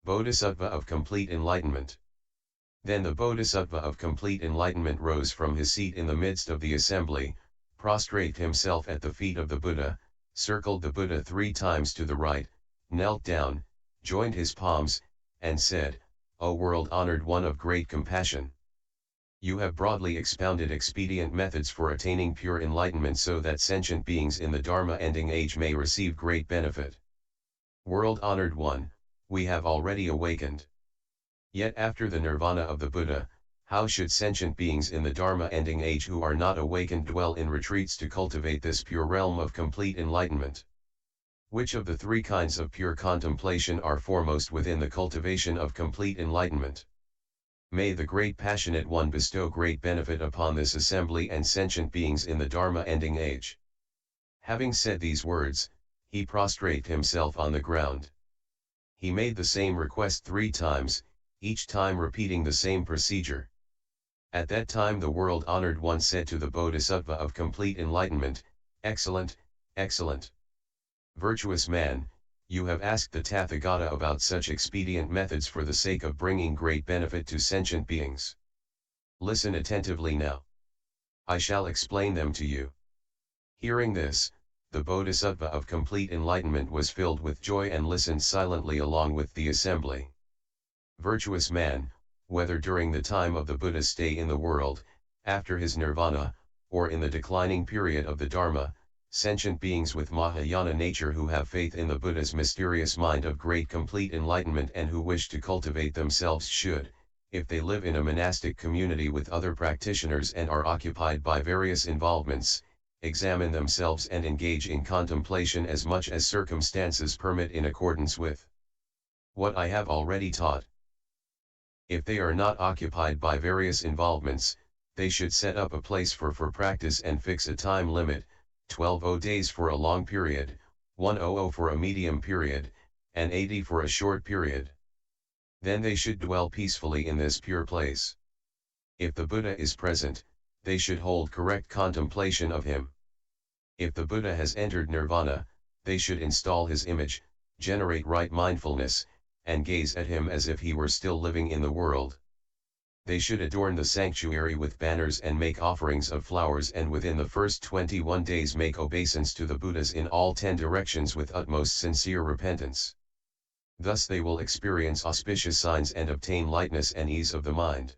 Bodhisattva of complete enlightenment. Then the Bodhisattva of complete enlightenment rose from his seat in the midst of the assembly, prostrated himself at the feet of the Buddha, circled the Buddha 3 times to the right, knelt down, joined his palms, and said, "O world-honored one of great compassion! You have broadly expounded expedient methods for attaining pure enlightenment so that sentient beings in the Dharma-ending age may receive great benefit. World-honored one, we have already awakened. Yet after the nirvana of the Buddha, how should sentient beings in the Dharma-ending age who are not awakened dwell in retreats to cultivate this pure realm of complete enlightenment? Which of the 3 kinds of pure contemplation are foremost within the cultivation of complete enlightenment? May the great passionate one bestow great benefit upon this assembly and sentient beings in the Dharma-ending age." Having said these words, he prostrated himself on the ground. He made the same request 3 times, each time repeating the same procedure. At that time the world-honored one said to the Bodhisattva of complete enlightenment, "Excellent, excellent. Virtuous man, you have asked the Tathagata about such expedient methods for the sake of bringing great benefit to sentient beings. Listen attentively now. I shall explain them to you." Hearing this, the Bodhisattva of complete enlightenment was filled with joy and listened silently along with the assembly. Virtuous man, whether during the time of the Buddha's stay in the world, after his nirvana, or in the declining period of the Dharma, sentient beings with Mahayana nature who have faith in the Buddha's mysterious mind of great complete enlightenment and who wish to cultivate themselves should, if they live in a monastic community with other practitioners and are occupied by various involvements, examine themselves and engage in contemplation as much as circumstances permit in accordance with what I have already taught. If they are not occupied by various involvements, they should set up a place for practice and fix a time limit, 12 days for a long period, 100 for a medium period, and 80 for a short period. Then they should dwell peacefully in this pure place. If the Buddha is present, they should hold correct contemplation of him. If the Buddha has entered nirvana, they should install his image, generate right mindfulness, and gaze at him as if he were still living in the world. They should adorn the sanctuary with banners and make offerings of flowers, and within the first 21 days make obeisance to the Buddhas in all 10 directions with utmost sincere repentance. Thus they will experience auspicious signs and obtain lightness and ease of the mind.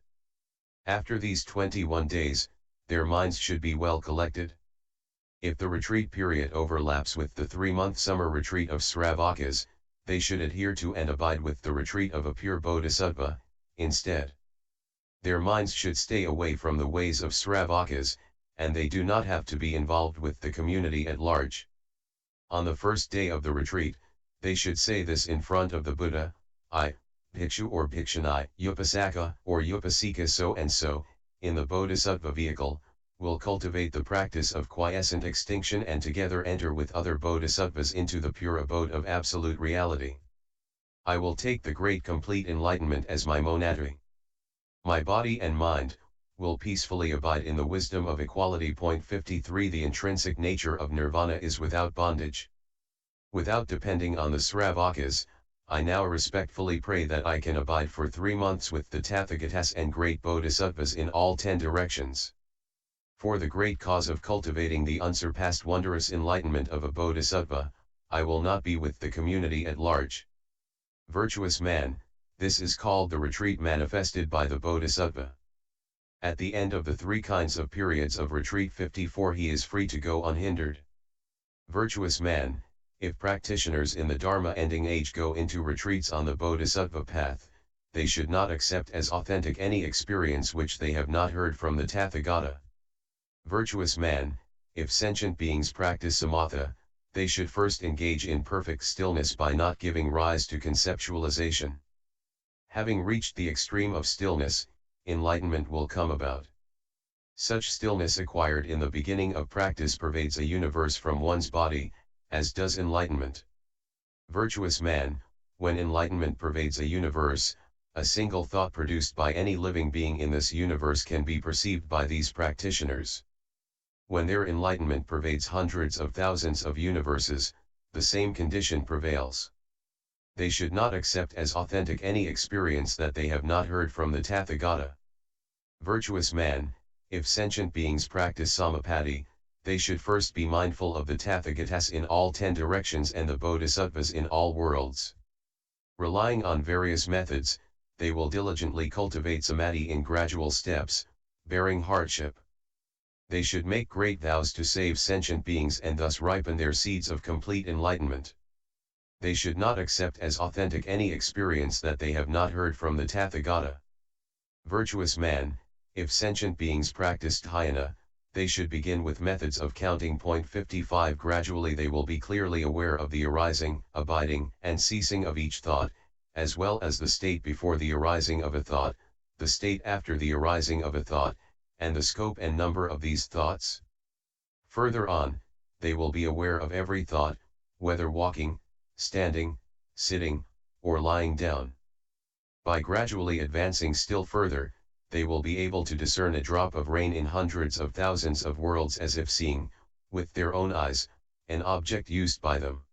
After these 21 days, their minds should be well collected. If the retreat period overlaps with the 3-month summer retreat of Sravakas, they should adhere to and abide with the retreat of a pure bodhisattva, instead. Their minds should stay away from the ways of Sravakas, and they do not have to be involved with the community at large. On the first day of the retreat, they should say this in front of the Buddha: "I, Bhikshu or Bhikshuni, Upasaka or Upasika so and so, in the bodhisattva vehicle, will cultivate the practice of quiescent extinction and together enter with other bodhisattvas into the pure abode of absolute reality. I will take the great complete enlightenment as my monadry. My body and mind will peacefully abide in the wisdom of equality." 53 The intrinsic nature of nirvana is without bondage. Without depending on the Sravakas, I now respectfully pray that I can abide for 3 months with the Tathagatas and great bodhisattvas in all 10 directions. For the great cause of cultivating the unsurpassed wondrous enlightenment of a bodhisattva, I will not be with the community at large. Virtuous man, this is called the retreat manifested by the bodhisattva. At the end of the 3 kinds of periods of retreat 54 he is free to go unhindered. Virtuous man, if practitioners in the Dharma-ending age go into retreats on the bodhisattva path, they should not accept as authentic any experience which they have not heard from the Tathagata. Virtuous man, if sentient beings practice samatha, they should first engage in perfect stillness by not giving rise to conceptualization. Having reached the extreme of stillness, enlightenment will come about. Such stillness acquired in the beginning of practice pervades a universe from one's body, as does enlightenment. Virtuous man, when enlightenment pervades a universe, a single thought produced by any living being in this universe can be perceived by these practitioners. When their enlightenment pervades hundreds of thousands of universes, the same condition prevails. They should not accept as authentic any experience that they have not heard from the Tathagata. Virtuous man, if sentient beings practice samapatti, they should first be mindful of the Tathagatas in all 10 directions and the Bodhisattvas in all worlds. Relying on various methods, they will diligently cultivate samadhi in gradual steps, bearing hardship. They should make great vows to save sentient beings and thus ripen their seeds of complete enlightenment. They should not accept as authentic any experience that they have not heard from the Tathagata. Virtuous man, if sentient beings practice dhyana, they should begin with methods of counting. 55 Gradually they will be clearly aware of the arising, abiding, and ceasing of each thought, as well as the state before the arising of a thought, the state after the arising of a thought, and the scope and number of these thoughts. Further on, they will be aware of every thought, whether walking, standing, sitting, or lying down. By gradually advancing still further, they will be able to discern a drop of rain in hundreds of thousands of worlds as if seeing, with their own eyes, an object used by them.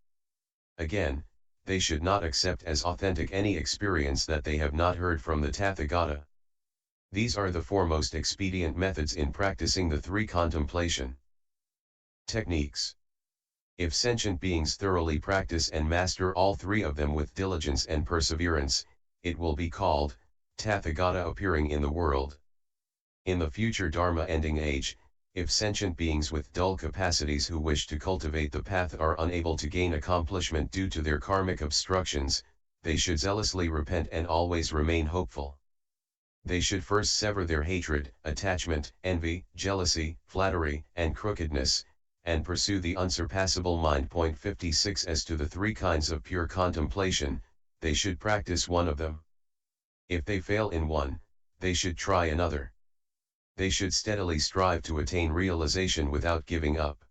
Again, they should not accept as authentic any experience that they have not heard from the Tathagata. These are the foremost expedient methods in practicing the 3 contemplation techniques. If sentient beings thoroughly practice and master all 3 of them with diligence and perseverance, it will be called Tathagata appearing in the world. In the future Dharma ending age, if sentient beings with dull capacities who wish to cultivate the path are unable to gain accomplishment due to their karmic obstructions, they should zealously repent and always remain hopeful. They should first sever their hatred, attachment, envy, jealousy, flattery, and crookedness, and pursue the unsurpassable mind. 56 As to the 3 kinds of pure contemplation, they should practice one of them. If they fail in one, they should try another. They should steadily strive to attain realization without giving up.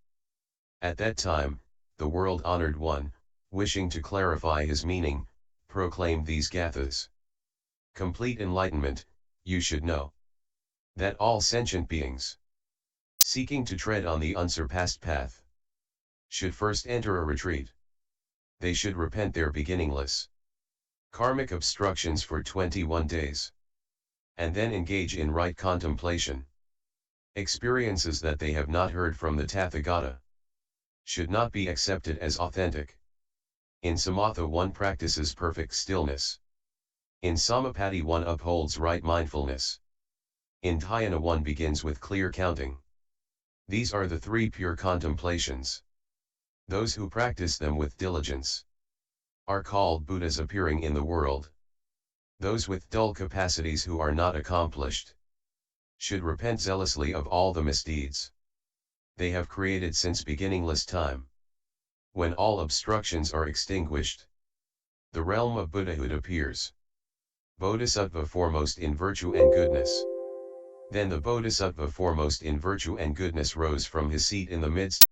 At that time, the world-honored one, wishing to clarify his meaning, proclaimed these gathas. Complete enlightenment, you should know that all sentient beings, seeking to tread on the unsurpassed path, should first enter a retreat. They should repent their beginningless karmic obstructions for 21 days. And then engage in right contemplation. Experiences that they have not heard from the Tathagata should not be accepted as authentic. In Samatha one practices perfect stillness. In Samapatti one upholds right mindfulness. In Dhyana one begins with clear counting. These are the 3 pure contemplations. Those who practice them with diligence are called Buddhas appearing in the world. Those with dull capacities who are not accomplished should repent zealously of all the misdeeds they have created since beginningless time. When all obstructions are extinguished, the realm of Buddhahood appears. Bodhisattva foremost in virtue and goodness. Then the Bodhisattva foremost in virtue and goodness rose from his seat in the midst